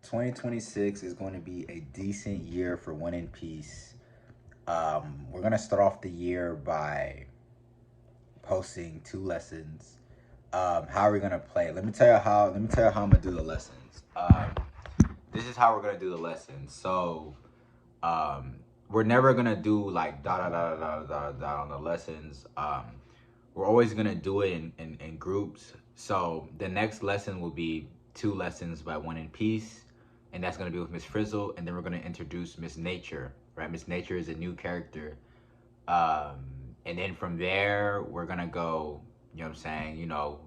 2026 is going to be a decent year for One in Peace. We're going to start off the year by posting two lessons. How are we going to play? Let me tell you how. Let me tell you how I'm going to do the lessons. This is how we're going to do the lessons. So, we're never going to do like da da da da da da on the lessons. We're always going to do it in groups. So the next lesson will be two lessons by One in Peace, and that's going to be with Miss Frizzle, and then we're going to introduce Miss Nature. Right, Miss Nature is a new character, and then from there we're gonna go. You know what I'm saying?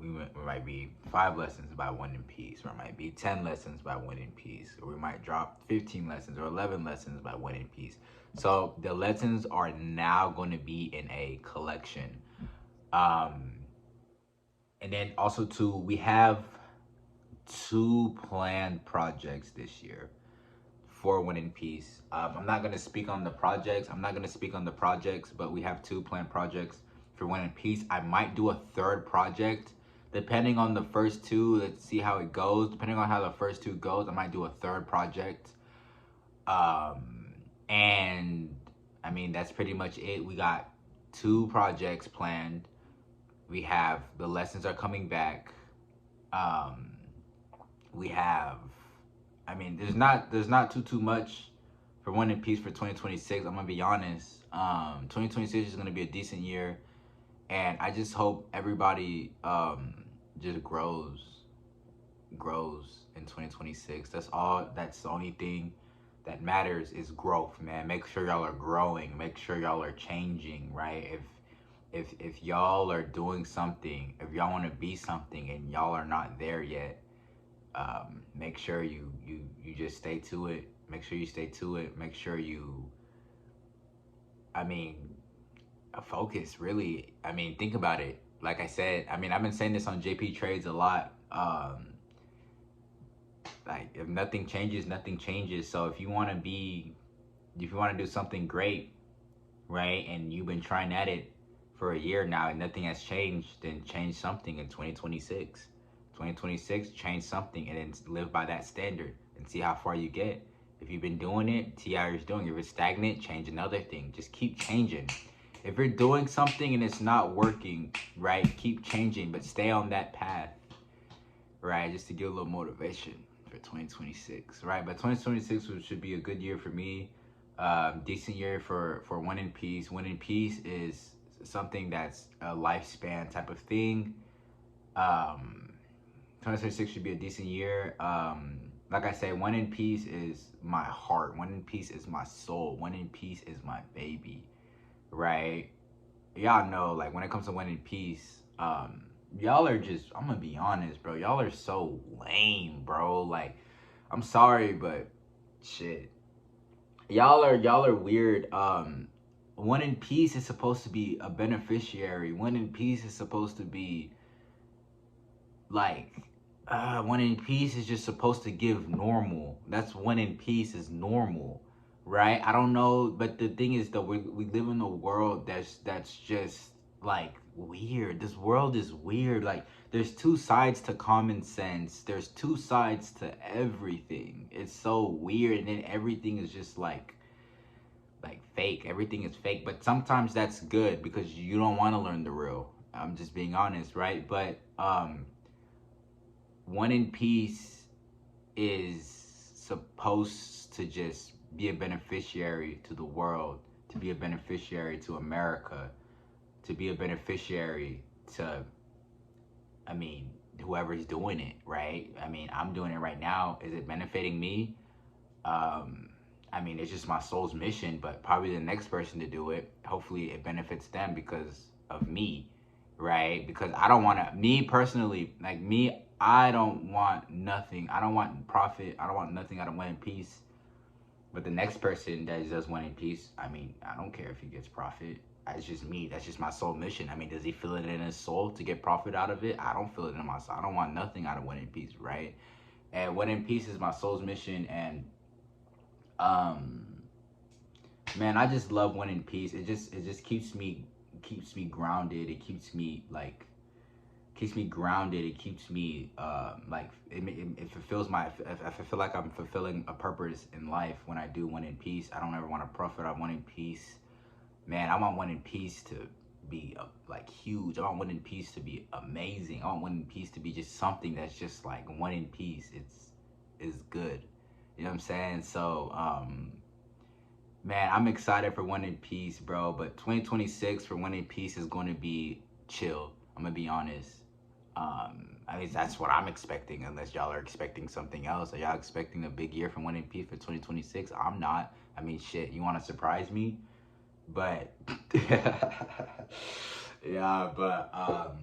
We might be 5 lessons by One in Peace, or it might be 10 lessons by One in Peace, or we might drop 15 lessons or 11 lessons by One in Peace. So the lessons are now going to be in a collection. Um, and then also too, we have two planned projects this year for One in Peace. I'm not gonna speak on the projects. But we have two planned projects for One in Peace. I might do a third project, depending on the first two. Let's see how it goes. Depending on how the first two goes, I might do a third project. And I mean that's pretty much it. We got two projects planned. We have the lessons are coming back. Um, we have I mean, there's not too much for One in Peace for 2026. I'm gonna be honest. 2026 is gonna be a decent year, and I just hope everybody just grows in 2026. That's all. That's the only thing that matters is growth, man. Make sure y'all are growing. Make sure y'all are changing, right? If y'all are doing something, if y'all want to be something and y'all are not there yet, make sure you just stay to it. Make sure you stay to it. Make sure you, I mean, focus. Really, I mean, think about it. Like I said, I mean, I've been saying this on JP Trades a lot. Like if nothing changes, nothing changes. So if you want to do something great, right, and you've been trying at it for a year now and nothing has changed, then change something in 2026. 2026, change something and then live by that standard and see how far you get. If you've been doing it, see how you're doing. If it's stagnant, change another thing. Just keep changing. If you're doing something and it's not working, right, keep changing, but stay on that path, right, just to give a little motivation for 2026, right? But 2026 should be a good year for me. Decent year for One in Peace. One in Peace is something that's a lifespan type of thing. 2026 should be a decent year. Like I say, One in Peace is my heart. One in Peace is my soul. One in Peace is my baby, right? Y'all know, like when it comes to One in Peace, y'all are just. I'm gonna be honest, bro. Y'all are so lame, bro. Like, I'm sorry, but shit, y'all are weird. One in Peace is supposed to be a beneficiary. One in Peace is supposed to be like One in Peace is just supposed to give normal. That's One in Peace is normal, right? I don't know, but the thing is that we live in a world that's just like weird. This world is weird. Like there's two sides to common sense. There's two sides to everything. It's so weird, and then everything is just like fake. Everything is fake, but sometimes that's good because you don't want to learn the real. I'm just being honest, right? But One in Peace is supposed to just be a beneficiary to the world, to be a beneficiary to America, to be a beneficiary to, I mean, whoever's doing it, right? I mean, I'm doing it right now. Is it benefiting me? I mean, it's just my soul's mission, but probably the next person to do it, hopefully it benefits them because of me, right? Because I don't want to, me personally, like me, I don't want nothing. I don't want profit. I don't want nothing out of One in Peace. But the next person that does One in Peace, I mean, I don't care if he gets profit. It's just me. That's just my soul mission. I mean, does he feel it in his soul to get profit out of it? I don't feel it in my soul. I don't want nothing out of One in Peace, right? And One in Peace is my soul's mission. And um, man, I just love One in Peace. It just keeps me grounded. It keeps me grounded. It keeps me like it fulfills my. If I feel like I'm fulfilling a purpose in life when I do One in Peace, I don't ever want to profit. I One in Peace, man. I want One in Peace to be like huge. I want One in Peace to be amazing. I want One in Peace to be just something that's just like One in Peace. It's good. You know what I'm saying? So man, I'm excited for One in Peace, bro. But 2026 for One in Peace is going to be chill. I'm gonna be honest. I mean, that's what I'm expecting, unless y'all are expecting something else. Are y'all expecting a big year from One in Peace for 2026? I'm not. I mean, shit, you want to surprise me? But, yeah, but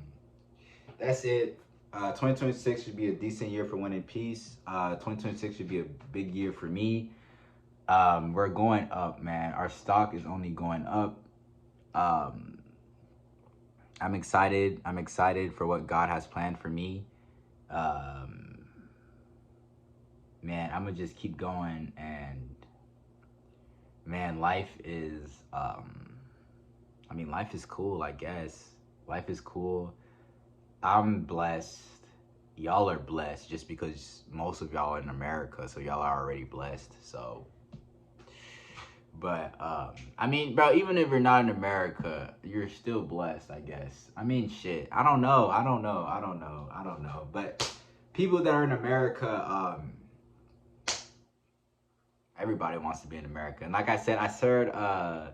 that's it. 2026 should be a decent year for One in Peace. 2026 should be a big year for me. We're going up, man. Our stock is only going up. I'm excited. I'm excited for what God has planned for me. Man, I'm gonna just keep going, and man, life is I mean, life is cool, I guess. Life is cool. I'm blessed. Y'all are blessed just because most of y'all are in America, so y'all are already blessed. So but I mean, bro, even if you're not in America, you're still blessed, I guess. I mean, shit. I don't know. But people that are in America, everybody wants to be in America. And like I said, I heard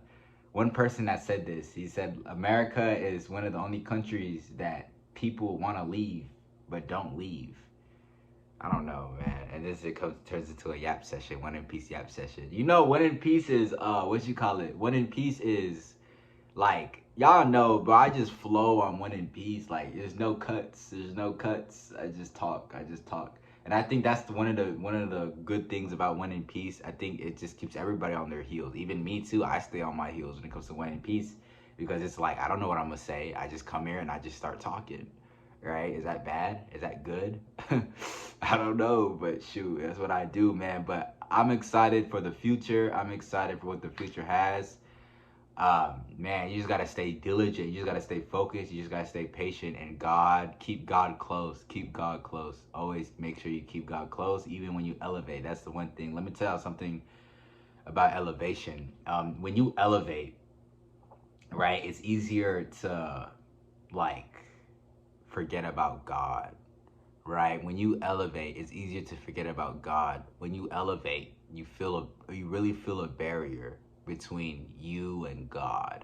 one person that said this. He said America is one of the only countries that people want to leave but don't leave. I don't know, man. And this turns into a yap session, One in Peace yap session. You know, One in Peace is what you call it? One in Peace is like, y'all know, but I just flow on One in Peace. Like, there's no cuts. I just talk. And I think that's one of the good things about One in Peace. I think it just keeps everybody on their heels. Even me too. I stay on my heels when it comes to One in Peace, because it's like, I don't know what I'm gonna say. I just come here and I just start talking. Right? Is that bad? Is that good? I don't know, but shoot, that's what I do, man. But I'm excited for the future. I'm excited for what the future has. Man, you just gotta stay diligent. You just gotta stay focused. You just gotta stay patient. And keep God close. Keep God close. Always make sure you keep God close, even when you elevate. That's the one thing. Let me tell you something about elevation. When you elevate, right, it's easier to like forget about God, right? When you elevate, it's easier to forget about God. When you elevate, you really feel a barrier between you and God,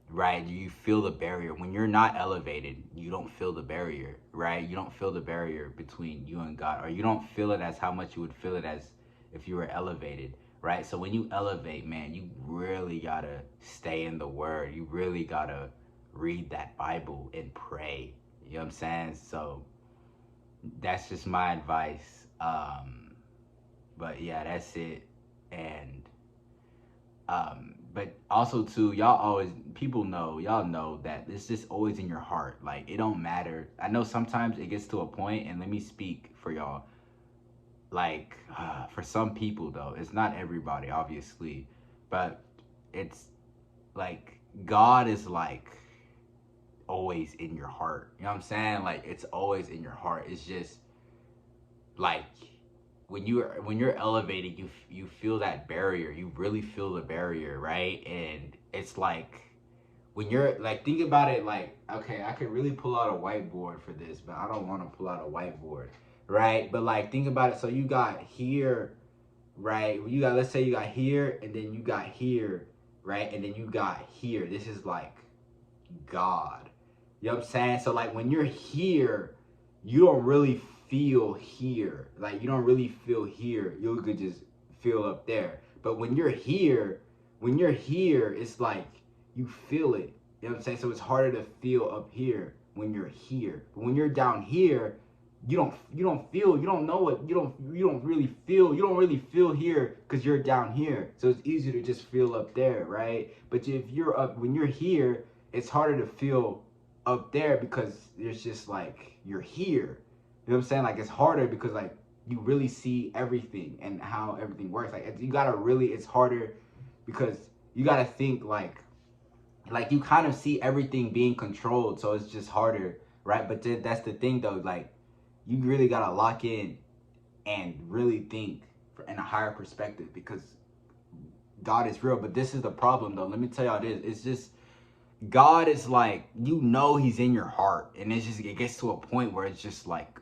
right? You feel the barrier. When you're not elevated, you don't feel the barrier, right? You don't feel the barrier between you and God, or you don't feel it as how much you would feel it as if you were elevated, right? So when you elevate, man, you really gotta stay in the Word. You really gotta read that Bible and pray. You know what I'm saying? So that's just my advice. But yeah, that's it. And but also too, y'all know that it's just always in your heart. Like, it don't matter. I know sometimes it gets to a point, and let me speak for y'all. Like, for some people though, it's not everybody, obviously, but it's like God is like always in your heart. You know what I'm saying? Like, it's always in your heart. It's just like when you're elevated, you feel that barrier. You really feel the barrier, right? And it's like when you're like, think about it, like, okay, I could really pull out a whiteboard for this, but I don't want to pull out a whiteboard, right? But like, think about it. So you got here, right? Let's say you got here, and then you got here, right? And then you got here. This is like God. You know what I'm saying? So like, when you're here, you don't really feel here. Like, you don't really feel here. You could just feel up there. But when you're here, it's like you feel it. You know what I'm saying? So it's harder to feel up here when you're here. But when you're down here, you don't feel, you don't know what, you don't really feel here because you're down here. So it's easier to just feel up there, right? But if you're up, when you're here, it's harder to feel up there because there's just like, you're here. You know what I'm saying? Like, it's harder because like you really see everything and how everything works. Like, you gotta really, it's harder because you gotta think like you kind of see everything being controlled. So it's just harder right? But that's the thing though, like you really gotta lock in and really think in a higher perspective, because God is real. But this is the problem though. Let me tell y'all this. It's just God is like, he's in your heart. And it's just, it gets to a point where it's just like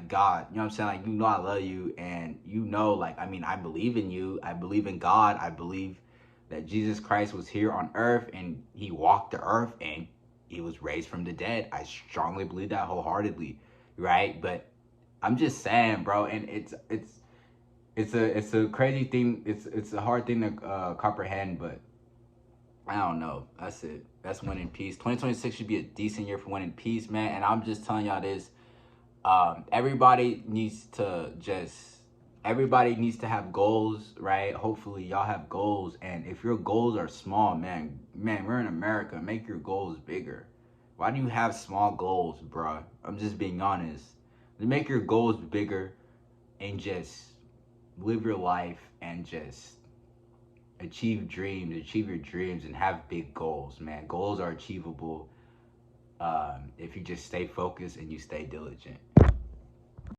God, you know what I'm saying? Like, I love you, and like, I mean, I believe in you. I believe in God. I believe that Jesus Christ was here on earth and he walked the earth and he was raised from the dead. I strongly believe that wholeheartedly, right? But I'm just saying, bro, and it's a crazy thing. It's a hard thing to comprehend, but I don't know. That's it. That's One in Peace. 2026 should be a decent year for One in Peace, man. And I'm just telling y'all this. Everybody needs to have goals, right? Hopefully y'all have goals. And if your goals are small, man, we're in America. Make your goals bigger. Why do you have small goals, bruh? I'm just being honest. Make your goals bigger and just live your life and just achieve your dreams, and have big goals, man. Goals are achievable if you just stay focused and you stay diligent.